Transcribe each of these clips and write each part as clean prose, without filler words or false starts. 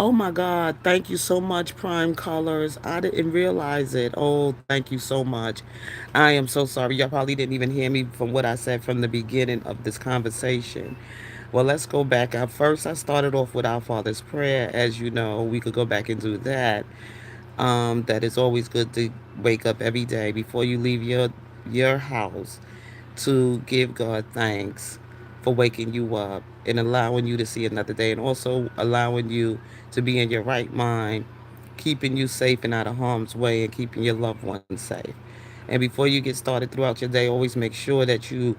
Oh my God, thank you so much, Prime Colors. I didn't realize it. Oh, thank you so much. I am so sorry. Y'all probably didn't even hear me from what I said from the beginning of this conversation. Well, let's go back. First, I started off with Our Father's Prayer. As you know, we could go back and do that. That is always good to wake up every day before you leave your house to give God thanks for waking you up and allowing you to see another day, and also allowing you to be in your right mind, keeping you safe and out of harm's way, and keeping your loved ones safe. And before you get started throughout your day, always make sure that you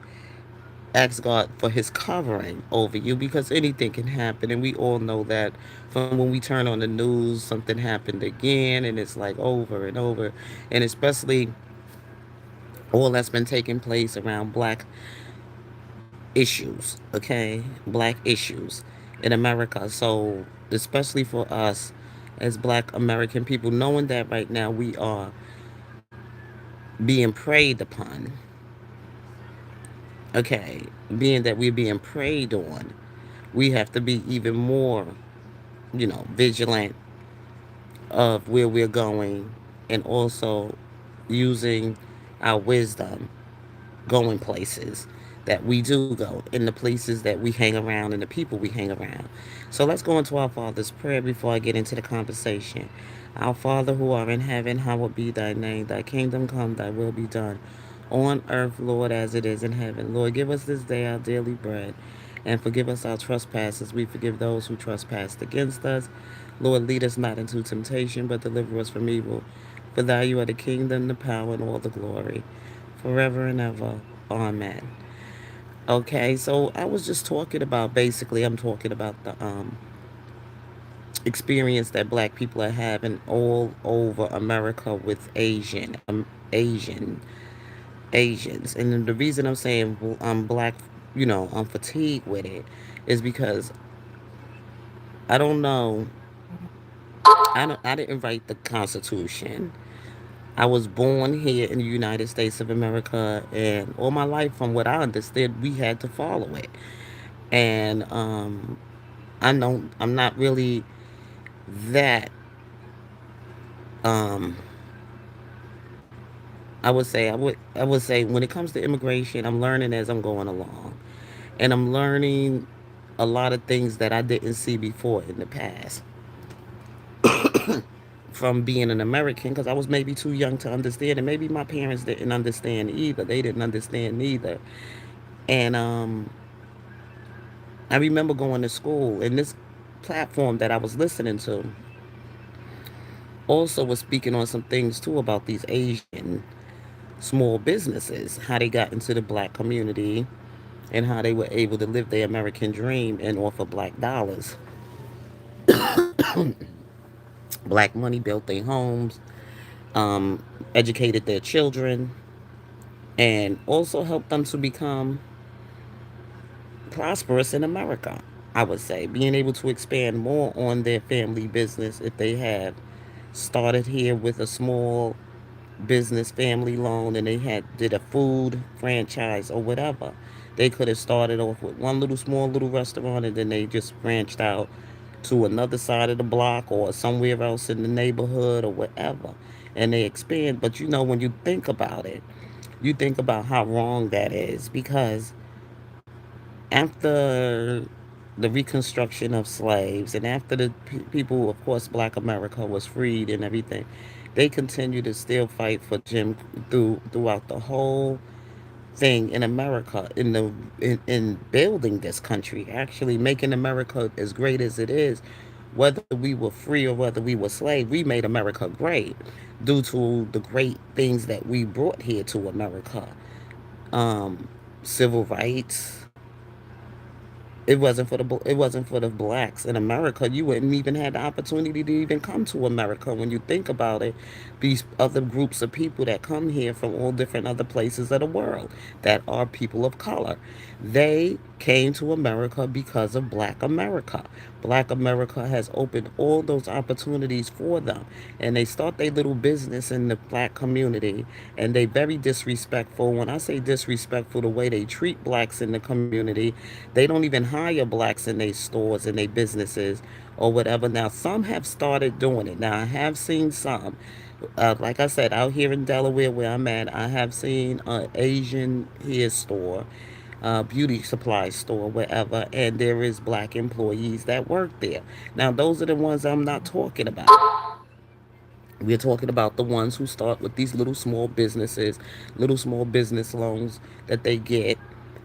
ask God for his covering over you, because anything can happen. And we all know that from when we turn on the news, something happened again, and it's like over and over. And especially all that's been taking place around black issues, okay? Black issues in America. So, especially for us as black American people, knowing that right now we are being preyed upon, okay? Being that we're being preyed on, we have to be even more, vigilant of where we're going, and also using our wisdom going places that we do go, in the places that we hang around and the people we hang around. So let's go into our Father's Prayer before I get into the conversation. Our Father who art in heaven, hallowed be thy name. Thy kingdom come, thy will be done on earth, Lord, as it is in heaven. Lord, give us this day our daily bread, and forgive us our trespasses. We forgive those who trespass against us. Lord, lead us not into temptation, but deliver us from evil. For thou you are the kingdom, the power, and all the glory, forever and ever. Amen. Okay, so I was just talking about, basically, I'm talking about the experience that black people are having all over America with Asians. And the reason I'm saying I'm black, I'm fatigued with it, is because I don't know. I didn't write the Constitution. I was born here in the United States of America, and all my life, from what I understood, we had to follow it. And I know I'm not really that. Um, I would say when it comes to immigration, I'm learning as I'm going along, and I'm learning a lot of things that I didn't see before in the past from being an American, because I was maybe too young to understand, and maybe my parents didn't understand either. They didn't understand either, and I remember going to school, and this platform that I was listening to also was speaking on some things too about these Asian small businesses, how they got into the black community, and how they were able to live their American dream and offer black dollars. Black money built their homes, educated their children, and also helped them to become prosperous in America. I would say being able to expand more on their family business if they have started here with a small business family loan, and they had did a food franchise or whatever. They could have started off with one little small little restaurant, and then they just branched out to another side of the block or somewhere else in the neighborhood or whatever, and they expand. But when you think about it, you think about how wrong that is, because after the reconstruction of slaves, and after the people, of course, black America was freed and everything, they continue to still fight for Jim throughout the whole thing in America, in building this country, actually making America as great as it is. Whether we were free or whether we were slaves, we made America great due to the great things that we brought here to America. Um, Civil rights. It wasn't for the blacks in America. You wouldn't even have the opportunity to even come to America. When you think about it, these other groups of people that come here from all different other places of the world that are people of color, they came to America because of Black America. Black America has opened all those opportunities for them, and they start their little business in the black community, and they very disrespectful. When I say disrespectful, the way they treat blacks in the community, they don't even hire blacks in their stores and their businesses or whatever. Now, some have started doing it. Now, I have seen some. Like I said, out here in Delaware where I'm at, I have seen an Asian hair store, beauty supply store, wherever, and there is black employees that work there. Now, those are the ones I'm not talking about. We're talking about the ones who start with these little small businesses, little small business loans that they get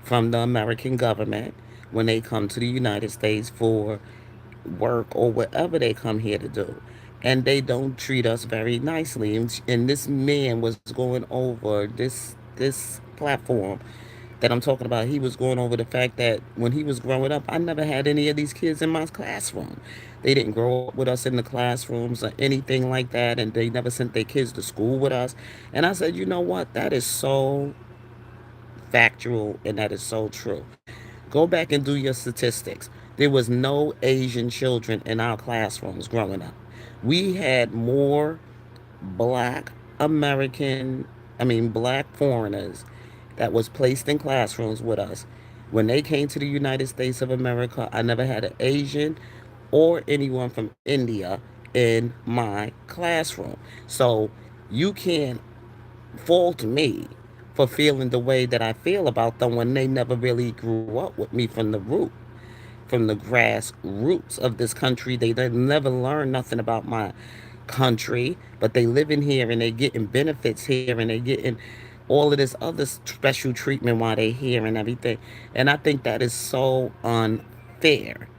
from the American government when they come to the United States for work or whatever they come here to do. And they don't treat us very nicely. And this man was going over this platform that I'm talking about. He was going over the fact that when he was growing up, I never had any of these kids in my classroom. They didn't grow up with us in the classrooms or anything like that, and they never sent their kids to school with us. And I said, you know what? That is so factual and that is so true. Go back and do your statistics. There was no Asian children in our classrooms growing up. We had more black American, black foreigners that was placed in classrooms with us. When they came to the United States of America, I never had an Asian or anyone from India in my classroom. So you can't fault me for feeling the way that I feel about them when they never really grew up with me from the root, from the grass roots of this country. They never learned nothing about my country, but they living here and they getting benefits here and they getting all of this other special treatment while they here and everything. And I think that is so unfair.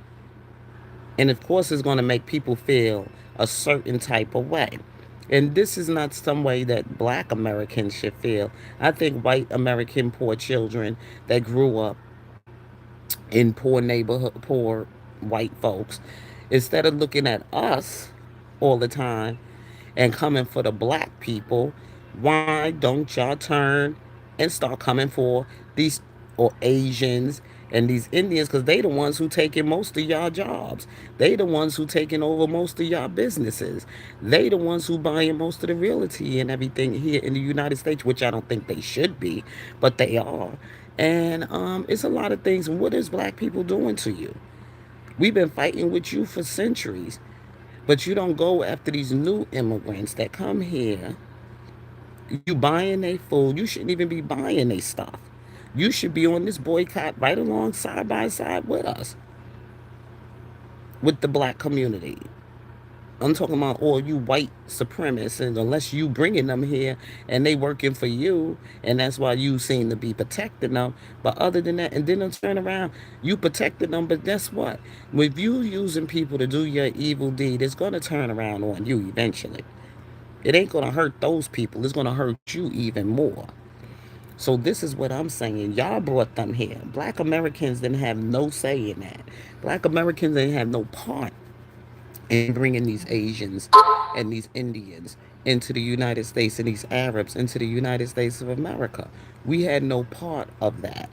And of course, it's going to make people feel a certain type of way. And this is not some way that black Americans should feel. I think white American poor children that grew up in poor neighborhood, poor white folks, instead of looking at us all the time and coming for the black people, why don't y'all turn and start coming for these or Asians and these Indians? Because they the ones who taking most of y'all jobs. They the ones who taking over most of y'all businesses. They the ones who buying most of the realty and everything here in the United States, which I don't think they should be, but they are. And it's a lot of things. What is black people doing to you? We've been fighting with you for centuries, but you don't go after these new immigrants that come here. You buying their food. You shouldn't even be buying their stuff. You should be on this boycott right along side by side with us, with the black community. I'm talking about all you white supremacists, and unless you bringing them here and they working for you, and that's why you seem to be protecting them. But other than that, and then they turn around, you protected them. But guess what? With you using people to do your evil deed, it's gonna turn around on you eventually. It ain't gonna hurt those people. It's gonna hurt you even more. So this is what I'm saying. Y'all brought them here. Black Americans didn't have no say in that. Black Americans didn't have no part in bringing these Asians and these Indians into the United States and these Arabs into the United States of America. We had no part of that.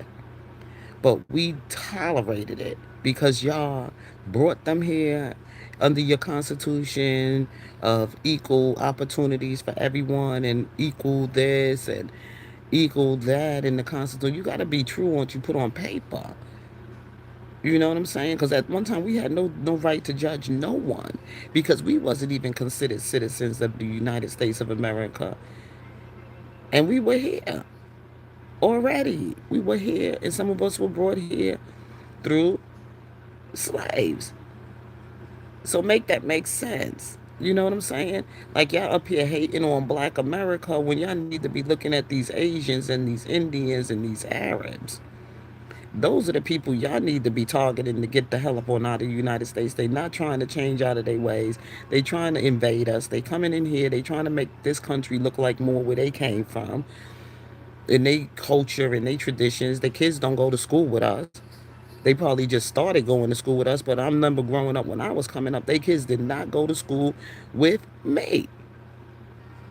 But we tolerated it because y'all brought them here under your constitution of equal opportunities for everyone and equal this and equal that in the constitution. You got to be true on what you put on paper. You know what I'm saying? Because at one time we had no right to judge no one because we wasn't even considered citizens of the United States of America, and we were here already. We were here, and some of us were brought here through slaves. So make that make sense. You know what I'm saying? Like y'all up here hating on black America when y'all need to be looking at these Asians and these Indians and these Arabs. Those are the people y'all need to be targeting to get the hell up on out of the United States. They not trying to change out of their ways. They trying to invade us. They coming in here. They trying to make this country look like more where they came from. In their culture and their traditions. The kids don't go to school with us. They probably just started going to school with us, but I remember growing up when I was coming up, they kids did not go to school with me.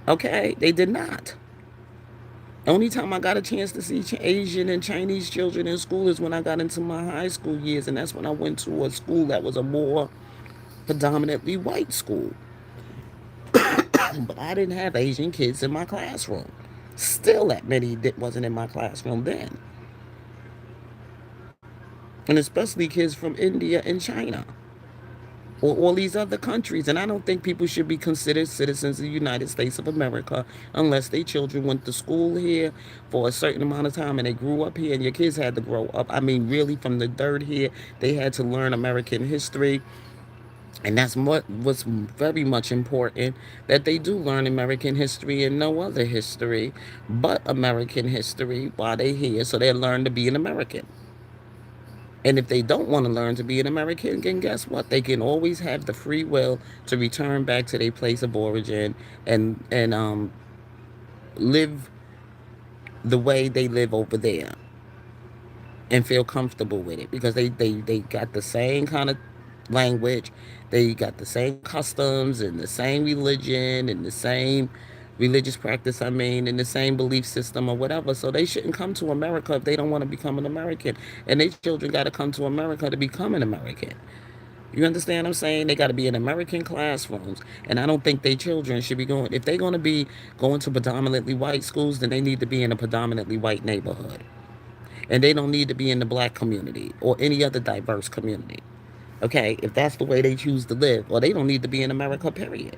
Okay? They did not. Only time I got a chance to see Asian and Chinese children in school is when I got into my high school years, and that's when I went to a school that was a more predominantly white school. But I didn't have Asian kids in my classroom. Still, that many that wasn't in my classroom then. and especially kids from India and China or all these other countries. And I don't think people should be considered citizens of the United States of America unless their children went to school here for a certain amount of time and they grew up here and your kids had to grow up. I mean, really from the dirt here, they had to learn American history. And that's what was very much important, that they do learn American history and no other history but American history while they're here, so they learn to be an American. And if they don't want to learn to be an American, then guess what? They can always have the free will to return back to their place of origin and live the way they live over there and feel comfortable with it because they got the same kind of language, they got the same customs and the same religion and the same religious practice, I mean, and the same belief system or whatever. So they shouldn't come to America if they don't want to become an American. And their children got to come to America to become an American. You understand what I'm saying? They got to be in American classrooms. And I don't think their children should be going, if they're going to be going to predominantly white schools, then they need to be in a predominantly white neighborhood. And they don't need to be in the black community or any other diverse community. Okay, if that's the way they choose to live, or they don't need to be in America, period.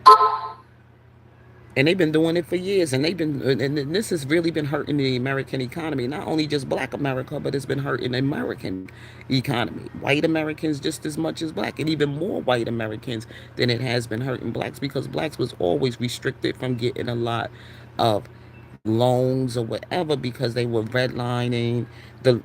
And they've been doing it for years, and this has really been hurting the American economy. Not only just Black America, but it's been hurting the American economy. White Americans just as much as Black, and even more white Americans than it has been hurting Blacks because Blacks was always restricted from getting a lot of loans or whatever because they were redlining the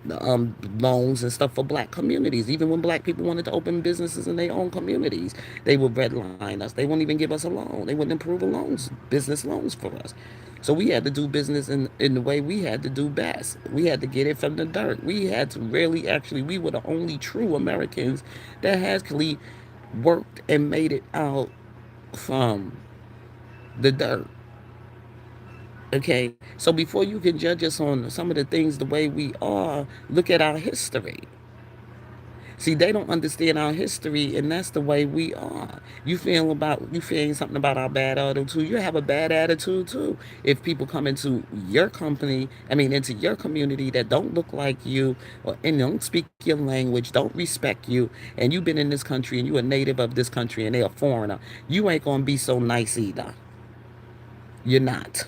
loans and stuff for black communities. Even when black people wanted to open businesses in their own communities, they would redline us. They wouldn't even give us a loan. They wouldn't approve of loans, business loans for us. So we had to do business in the way we had to do best. We had to get it from the dirt. We had to really, actually, we were the only true Americans that actually worked and made it out from the dirt. Okay, so before you can judge us on some of the things the way we are, look at our history. See, they don't understand our history, and that's the way we are. You feeling something about our bad attitude. You have a bad attitude too. If people come into your company, I mean, into your community that don't look like you, or and don't speak your language, don't respect you, and you've been in this country and you a native of this country, and they a foreigner, you ain't gonna be so nice either. You're not,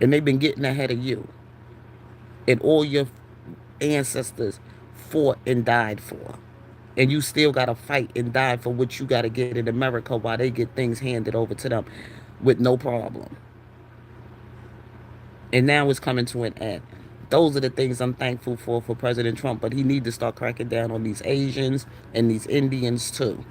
and they've been getting ahead of you and all your ancestors fought and died for. And you still got to fight and die for what you got to get in America while they get things handed over to them with no problem. And now it's coming to an end. Those are the things I'm thankful for President Trump. But he need to start cracking down on these Asians and these Indians too.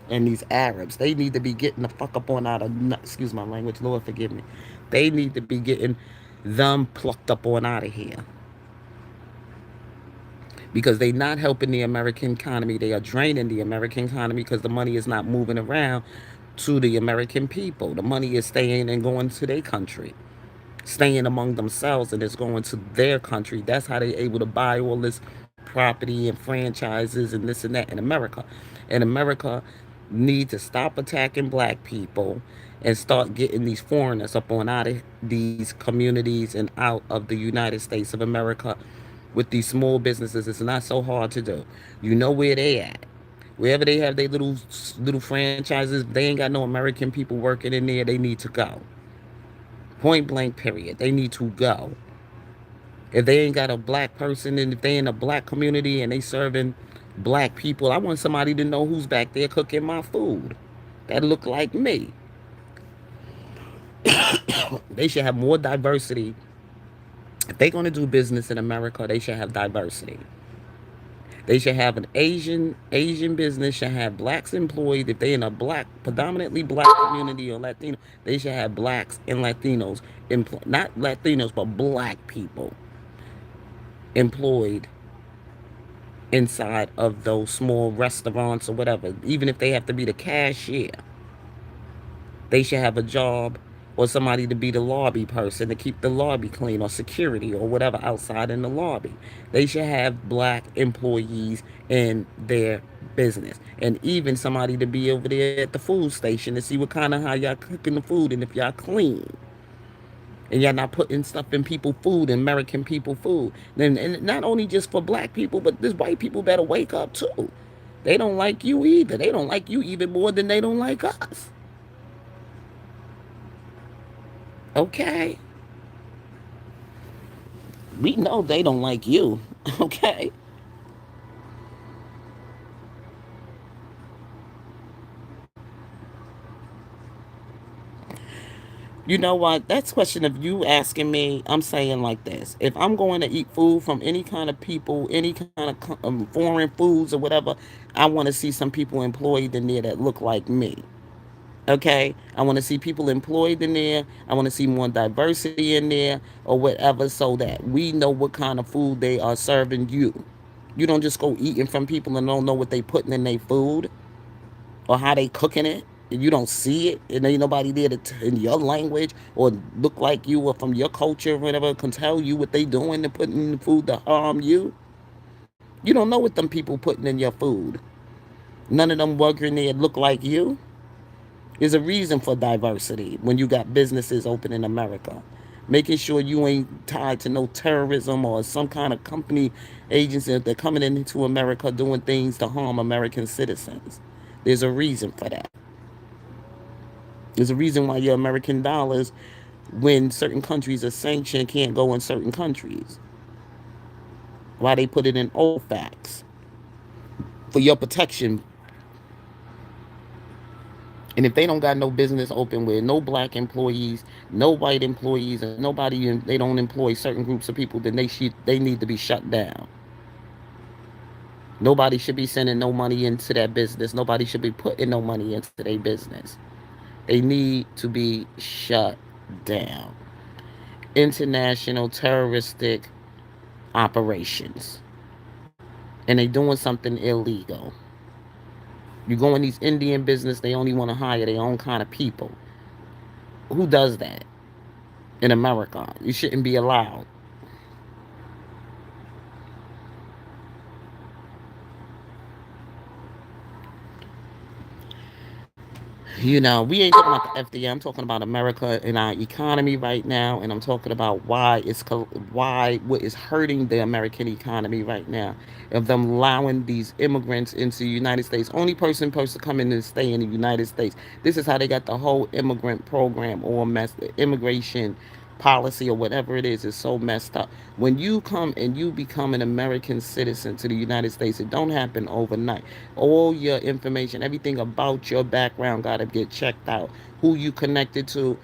And these Arabs. They need to be getting the fuck up on out of, excuse my language, Lord forgive me. They need to be getting them plucked up on out of here because they're not helping the American economy. They are draining the American economy because the money is not moving around to the American people. The money is staying and going to their country, staying among themselves, and it's going to their country. That's how they're able to buy all this property and franchises and this and that in America. And America need to stop attacking black people and start getting these foreigners up on out of these communities and out of the United States of America with these small businesses. It's not so hard to do. You know where they at. Wherever they have their little franchises, they ain't got no American people working in there. They need to go. Point blank, period. They need to go. If they ain't got a black person and if they in a black community and they serving black people, I want somebody to know who's back there cooking my food that look like me. They should have more diversity. If they're going to do business in America, they should have diversity. They should have an Asian business should have blacks employed. If they in a black, predominantly black community or Latino, they should have blacks and Latinos not Latinos but black people employed inside of those small restaurants or whatever. Even if they have to be the cashier, they should have a job or somebody to be the lobby person to keep the lobby clean or security or whatever outside in the lobby. They should have black employees in their business. And even somebody to be over there at the food station to see what kind of how y'all cooking the food and if y'all clean. And you're not putting stuff in people food, American people food. And not only just for black people, but this white people better wake up too. They don't like you either. They don't like you even more than they don't like us. Okay? We know they don't like you. Okay? You know what? That's a question of you asking me. I'm saying like this. If I'm going to eat food from any kind of people, any kind of foreign foods or whatever, I want to see some people employed in there that look like me. Okay? I want to see people employed in there. I want to see more diversity in there or whatever so that we know what kind of food they are serving you. You don't just go eating from people and don't know what they putting in their food or how they cooking it, and you don't see it, and ain't nobody there in your language or look like you or from your culture or whatever can tell you what they doing to put in the food to harm you. You don't know what them people putting in your food. None of them working there look like you. There's a reason for diversity when you got businesses open in America. Making sure you ain't tied to no terrorism or some kind of company agency that coming into America doing things to harm American citizens. There's a reason for that. There's a reason why your American dollars, when certain countries are sanctioned, can't go in certain countries. Why they put it in OFACs for your protection. And if they don't got no business open with no black employees, no white employees, and nobody, they don't employ certain groups of people, then they need to be shut down. Nobody should be sending no money into that business. Nobody should be putting no money into their business. They need to be shut down. International terroristic operations. And they doing something illegal. You go in these Indian business, they only want to hire their own kind of people. Who does that in America? You shouldn't be allowed. You know, we ain't talking about the FDA. I'm talking about America and our economy right now, and I'm talking about why what is hurting the American economy right now of them allowing these immigrants into the United States. Only person supposed to come in and stay in the United States. This is how they got the whole immigrant program or mess immigration policy or whatever it is so messed up. When you come and you become an American citizen to the United States, it don't happen overnight. All your information, everything about your background got to get checked out. Who you connected to,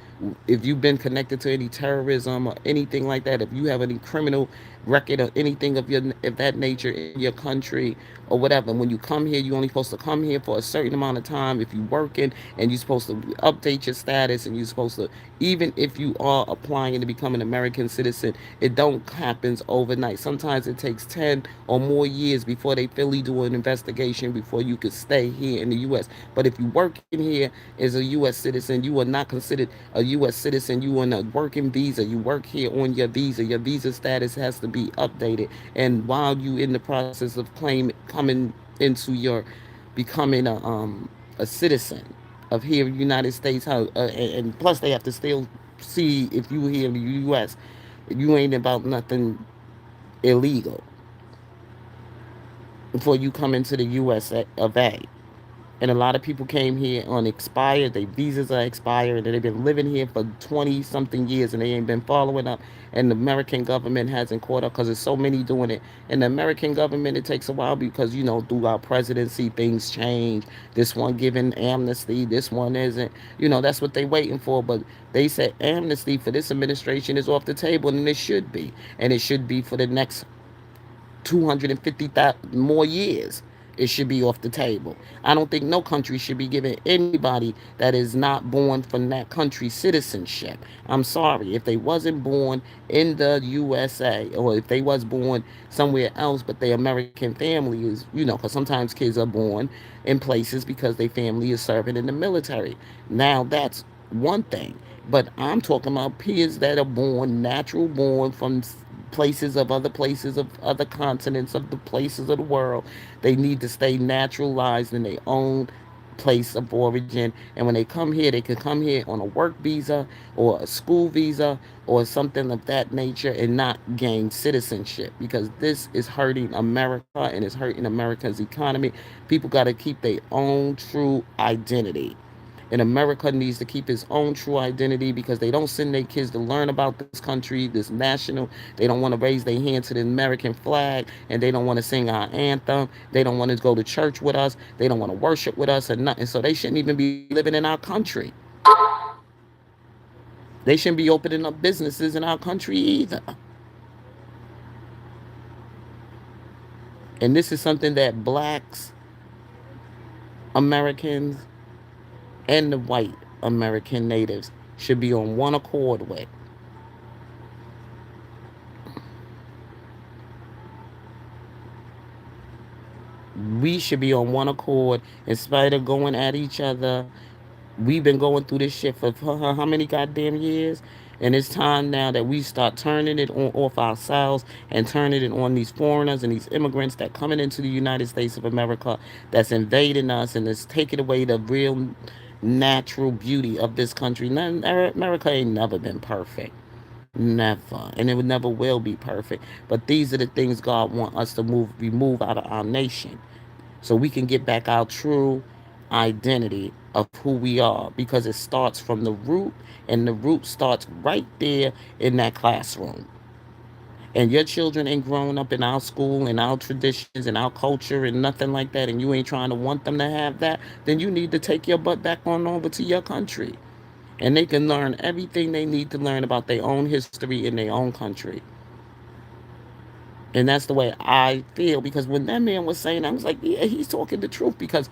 if you've been connected to any terrorism or anything like that, if you have any criminal record or anything of that nature in your country or whatever. When you come here, you only supposed to come here for a certain amount of time. If you're working and you're supposed to update your status and you're supposed to, even if you are applying to become an American citizen, it don't happens overnight. Sometimes it takes 10 or more years before they fully do an investigation before you could stay here in the U.S. But if you work in here as a U.S. citizen, you are not considered a U.S. citizen. You on a working visa. You work here on your visa. Your visa status has to be updated. And while you in the process of coming into your becoming a citizen of here in the United States, and plus they have to still see if you here in the U.S. You ain't about nothing illegal before you come into the U.S. of A. And a lot of people came here on expired. Their visas are expired, and they've been living here for 20 something years, and they ain't been following up. And the American government hasn't caught up because there's so many doing it. And the American government, it takes a while because through our presidency, things change. This one giving amnesty, this one isn't. That's what they waiting for. But they said amnesty for this administration is off the table, and it should be, and it should be for the next 250,000 more years. It should be off the table. I don't think no country should be giving anybody that is not born from that country citizenship. I'm sorry. If they wasn't born in the USA or if they was born somewhere else, but their American family is, because sometimes kids are born in places because their family is serving in the military. Now that's one thing. But I'm talking about kids that are born, natural born from places of other continents of the places of the world. They need to stay naturalized in their own place of origin. And when they come here, they can come here on a work visa or a school visa or something of that nature and not gain citizenship, because this is hurting America and it's hurting America's economy. People got to keep their own true identity. And America needs to keep its own true identity, because they don't send their kids to learn about this country, this national. They don't want to raise their hand to the American flag, and they don't want to sing our anthem. They don't want to go to church with us. They don't want to worship with us or nothing. So they shouldn't even be living in our country. They shouldn't be opening up businesses in our country either. And this is something that blacks, Americans, and the white American natives should be on one accord with. We should be on one accord in spite of going at each other. We've been going through this shit for how many goddamn years? And it's time now that we start turning it on off ourselves and turning it on these foreigners and these immigrants that coming into the United States of America, that's invading us and is taking away the real natural beauty of this country. America ain't never been perfect. Never. And it never will be perfect. But these are the things God wants us to remove out of our nation, so we can get back our true identity of who we are, because it starts from the root, and the root starts right there in that classroom. And your children ain't grown up in our school and our traditions and our culture and nothing like that, and you ain't trying to want them to have that, then you need to take your butt back on over to your country. And they can learn everything they need to learn about their own history in their own country. And that's the way I feel, because when that man was saying, I was like, yeah, he's talking the truth, because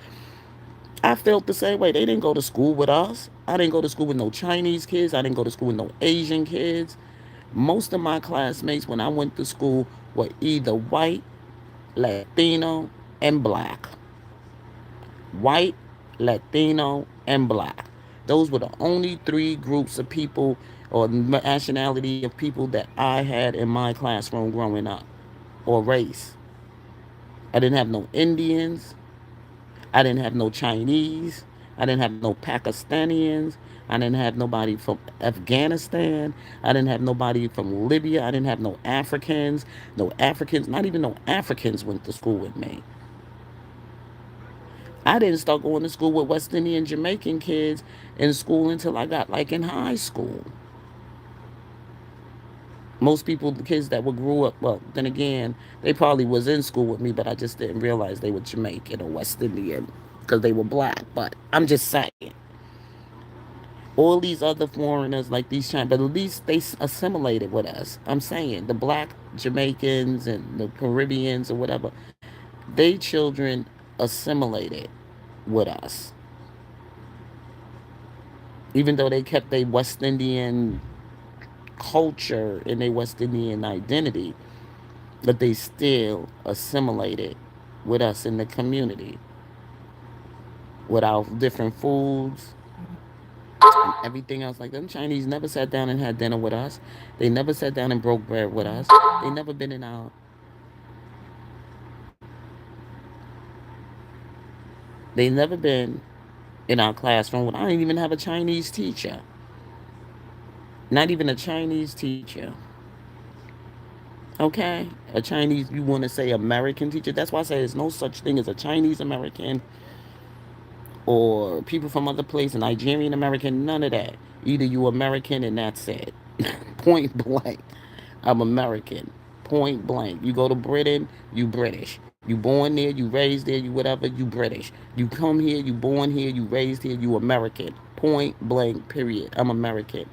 I felt the same way. They didn't go to school with us. I didn't go to school with no Chinese kids. I didn't go to school with no Asian kids. Most of my classmates when I went to school were either white, Latino, and black. White, Latino, and black. Those were the only three groups of people or nationality of people that I had in my classroom growing up, or race. I didn't have no Indians. I didn't have no Chinese. I didn't have no Pakistanians. I didn't have nobody from Afghanistan. I didn't have nobody from Libya. I didn't have no Africans. No Africans. Not even no Africans went to school with me. I didn't start going to school with West Indian Jamaican kids in school until I got like in high school. Most people, the kids that were grew up, well, then again, they probably was in school with me, but I just didn't realize they were Jamaican or West Indian because they were black. But I'm just saying, all these other foreigners like these Chinese, but at least they assimilated with us. I'm saying the black Jamaicans and the Caribbeans or whatever, they children assimilated with us, even though they kept their West Indian culture and their West Indian identity, but they still assimilated with us in the community with our different foods and everything else like that. Them Chinese never sat down and had dinner with us. They never sat down and broke bread with us. They never been in our they never been in our classroom. I didn't even have a Chinese teacher. Not even a Chinese teacher. Okay? A Chinese, you want to say American teacher? That's why I say there's no such thing as a Chinese American or people from other places, Nigerian American, none of that. Either you American and that's it. Point blank. I'm American. Point blank. You go to Britain, you British. You born there, you raised there, you whatever, you British. You come here, you born here, you raised here, you American. Point blank, period. I'm American.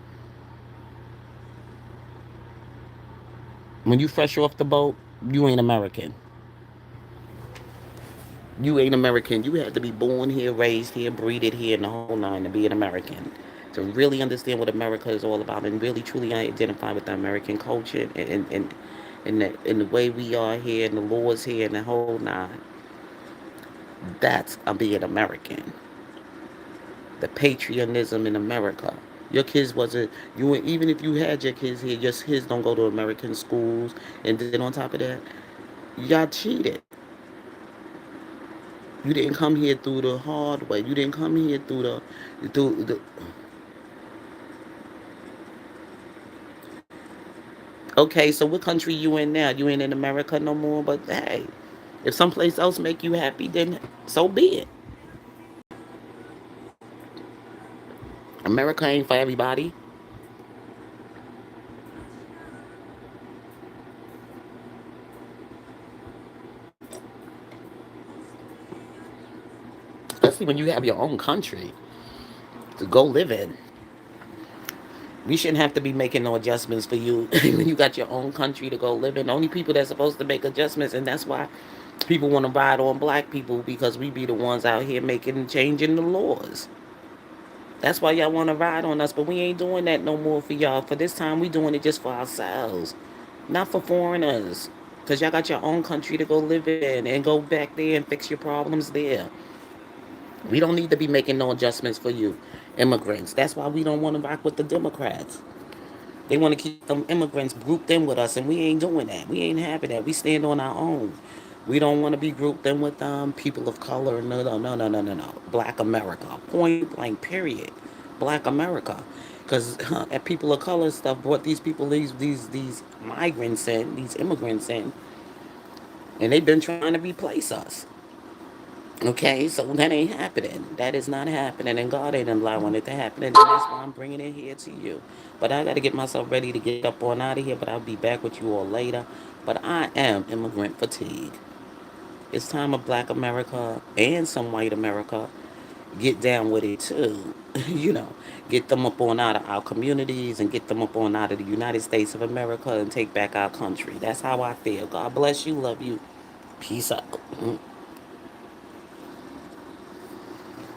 When you fresh off the boat, you ain't American. You ain't American. You have to be born here, raised here, breeded here, and the whole nine to be an American. To really understand what America is all about and really truly identify with the American culture and the way we are here and the laws here and the whole nine. That's being American. The patriotism in America. Your kids wasn't you even if you had your kids here, your kids don't go to American schools, and then on top of that, y'all cheated. You didn't come here through the hard way. You didn't come here through the. Okay, so what country you in now? You ain't in America no more. But hey, if someplace else make you happy, then so be it. America ain't for everybody. Especially when you have your own country to go live in. We shouldn't have to be making no adjustments for you when you got your own country to go live in. The only people that's supposed to make adjustments, and that's why people want to ride on black people because we be the ones out here making changing the laws. That's why y'all want to ride on us, but we ain't doing that no more for y'all. For this time, we doing it just for ourselves, not for foreigners. Cause y'all got your own country to go live in and go back there and fix your problems there. We don't need to be making no adjustments for you, immigrants. That's why we don't want to rock with the Democrats. They want to keep them immigrants grouped in with us, and we ain't doing that. We ain't having that. We stand on our own. We don't want to be grouped in with people of color. No, no, no, no, no, no, no. Black America. Point blank, period. Black America. Because people of color stuff brought these people, these migrants in, these immigrants in, and they've been trying to replace us. Okay, so that ain't happening. That is not happening, and God ain't allowing it to happen, and that's why I'm bringing it here to you. But I got to get myself ready to get up on out of here, but I'll be back with you all later. But I am immigrant fatigue. It's time of black America and some white America get down with it too. you know, get them up on out of our communities and get them up on out of the United States of America and take back our country. That's how I feel. God bless you. Love you. Peace out.